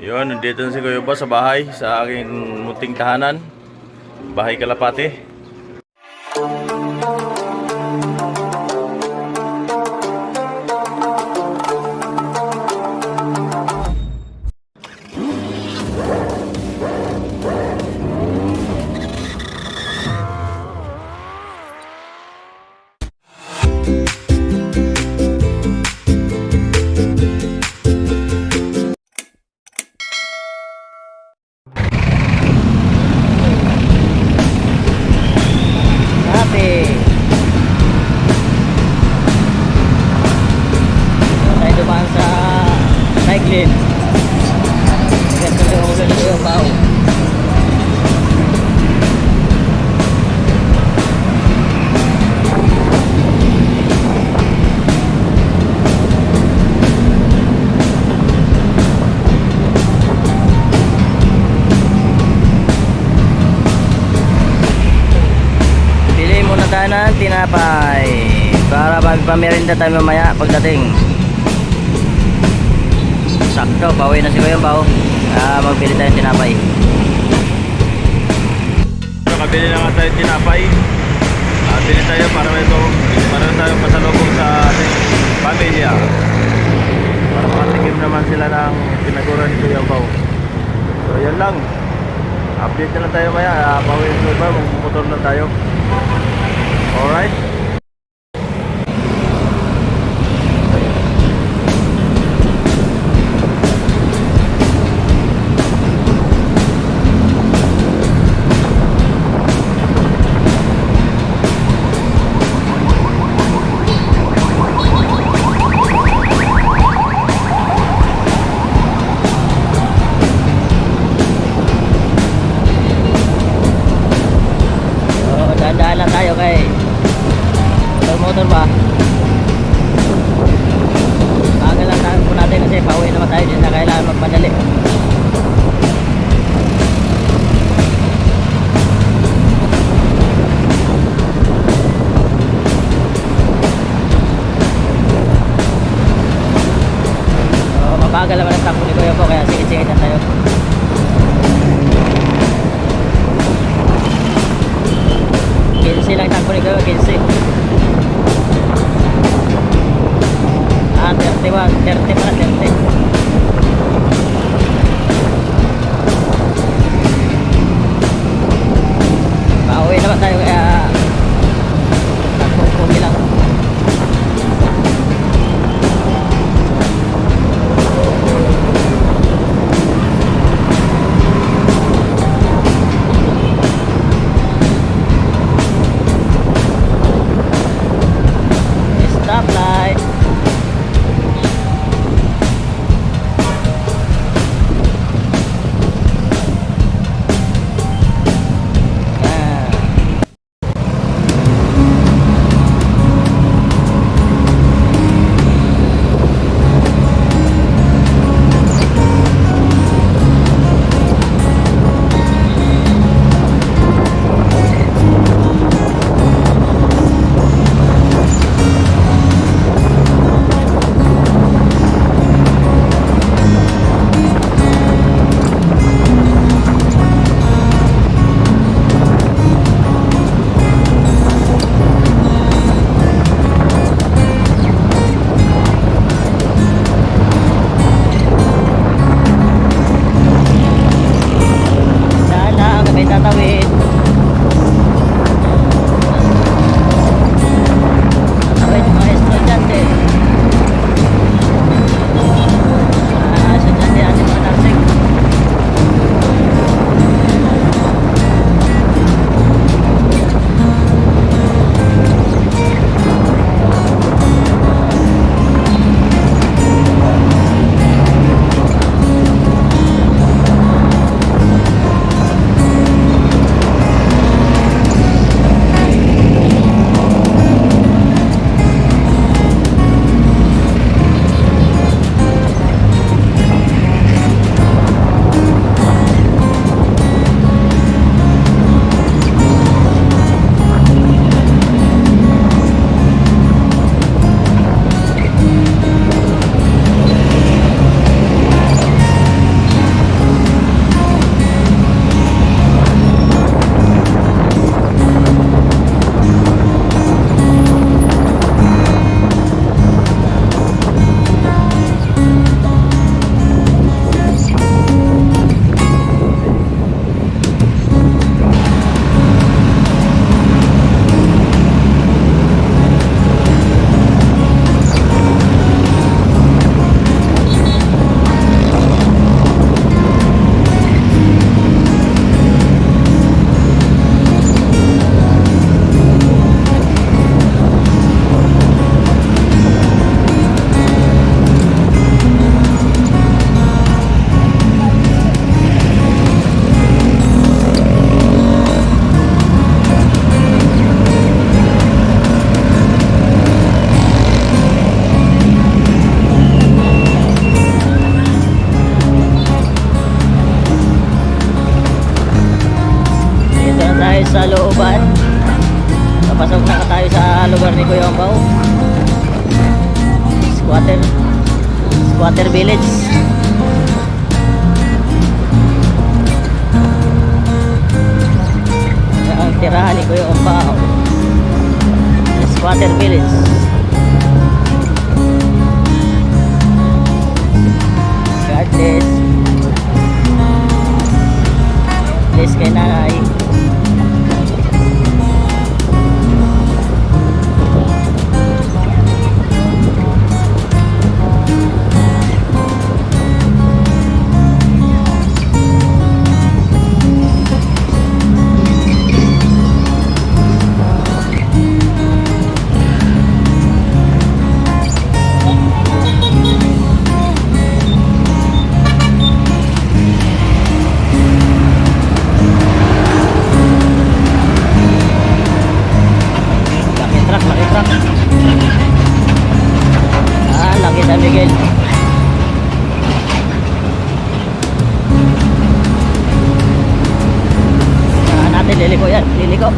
Yun, nandito na si Kuya Boss sa bahay, sa aking munting tahanan. Bahay Kalapate. Ng tinapay para magpamerinda tayo mamaya pagdating. Sakto, pauwi na si Kuya Bao. Magbili tayo ng tinapay. Nakabili na nga tayo ng tinapay. Bili tayo para tayo pasalubong sa ating pamilya. Para makatikim naman sila ng pinagura ni Kuya Bao. So yan lang. Update na lang tayo maya. Pauwi na Kuya Bao, magmumotor na tayo. Alright. Dadaan lang tayo kay motor ba? Bagal lang tayo po natin kasi pauwi naman tayo dyan na kailangan magpadali. Mabagal naman ang takbo ni Kuya po kaya sige-sige na tayo. Silang takbo ni Kuya, 15. 30 para 30. Pauwi naman tayo kaya takbo-kubi lang. Squatter village. Yan ang tirahan ni Kuya Umbao. Squatter village. God bless. Bless kay nanay. Laki truck. Laki San Miguel. Natin liliko yan, liliko.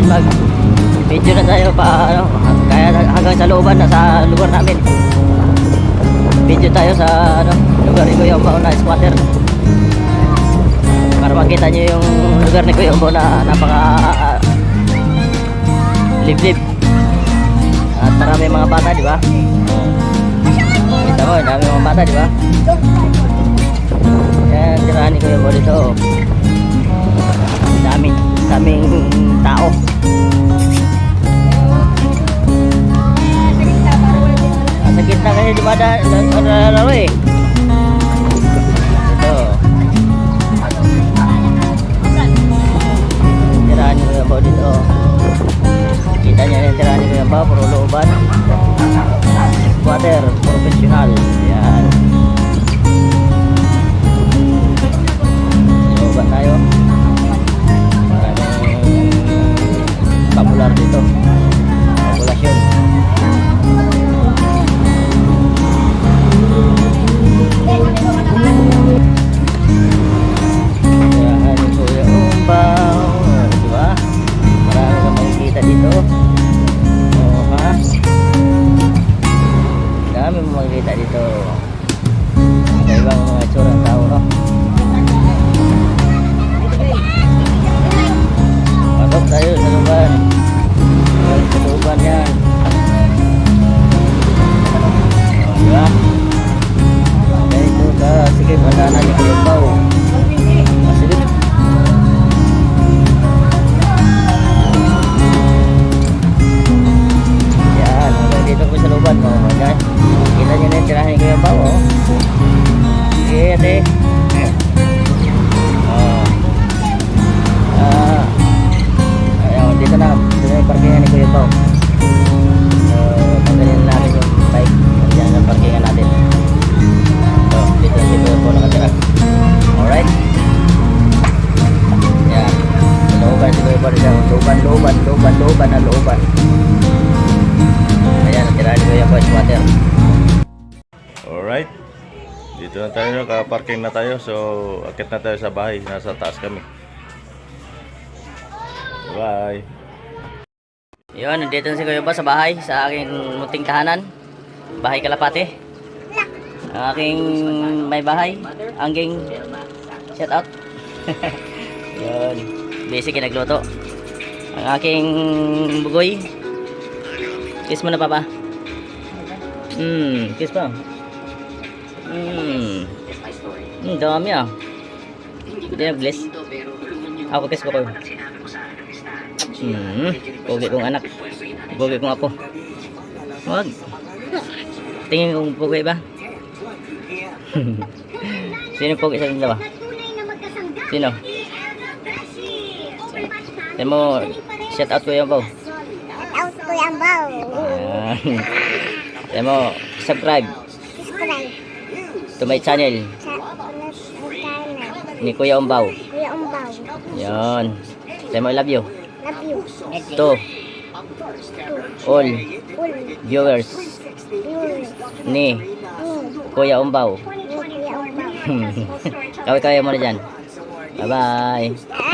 Mag video na tayo pa ano, kaya hanggang sa looban na sa lugar namin. Video tayo sa ano, lugar ni Kuya Umbao na squatter. Para makita niyo yung lugar ni Kuya Umbao na napaka liblib. At marami mga bata, di ba? Kita mo, dami mga bata, di ba? Yan, tirahan ni Kuya Umbao dito. Daming tao. Sa gitna kasi dumadaan eh. Ito. Tirahan ni Kuya Umbao dito. Kita niya yung tirahan ni Kuya Umbao, puro looban. Squatter, professional. Yan. Looban tayo. Popular dito, populasyon. Yan, Kuya Umbao, di ba? Marami kang makikita dito. Oh, ha? Dami mo makikita dito. Ibang mga itsura ng tao, no? Pasok tayo sa luban. Sa luban yan. Diba? Ganito ka. Sige, pagkanan ni Kuya Umbao. Masilip. Yan. Hanggang dito ko sa luban. Yan. Kita nyo na yung tirahan ni Kuya Umbao. Sige, ate. Dito na yung parkingan ni Kuya Umbao. Tanggalin natin yung bike. Diyan ang parkingan natin. So, dito si Kuya Umbao nakatira. Alright. Yan. Looban si Kuya Umbao dito. Looban na looban. Ayan, natira ni Kuya Umbao squatter. Alright. Dito na tayo, naka-parking na tayo. So, akit na tayo sa bahay. Nasa taas kami. Bye. Yun, nandito na si Kuya Umbao sa bahay, sa aking munting tahanan. Bahay Kalapate. Ang aking may bahay. Angging shout out. Yun. Basic yung nagluto. Ang aking bugoy. Kiss mo na, Papa. Kiss pa. Dami ah. Hindi nag-bless. Ako kiss ko ko. Pogi kong anak. Pogi kong apo. Wag. Tingin kong pogi ba? Sino pogi sa dalawa? Sino? Sino mo? Shout out Kuya Umbao. Shout out Kuya Umbao. Sino mo? Subscribe. to my channel Sa channel. ni Kuya Umbaw. Kuya Umbaw. Yun. Say mo I love you. Love you. To all Ul. viewers Viewers. ni Ni. Kuya Umbaw. Ni Kuya Umbaw. Kaway-kaway mo na dyan. Bye-bye.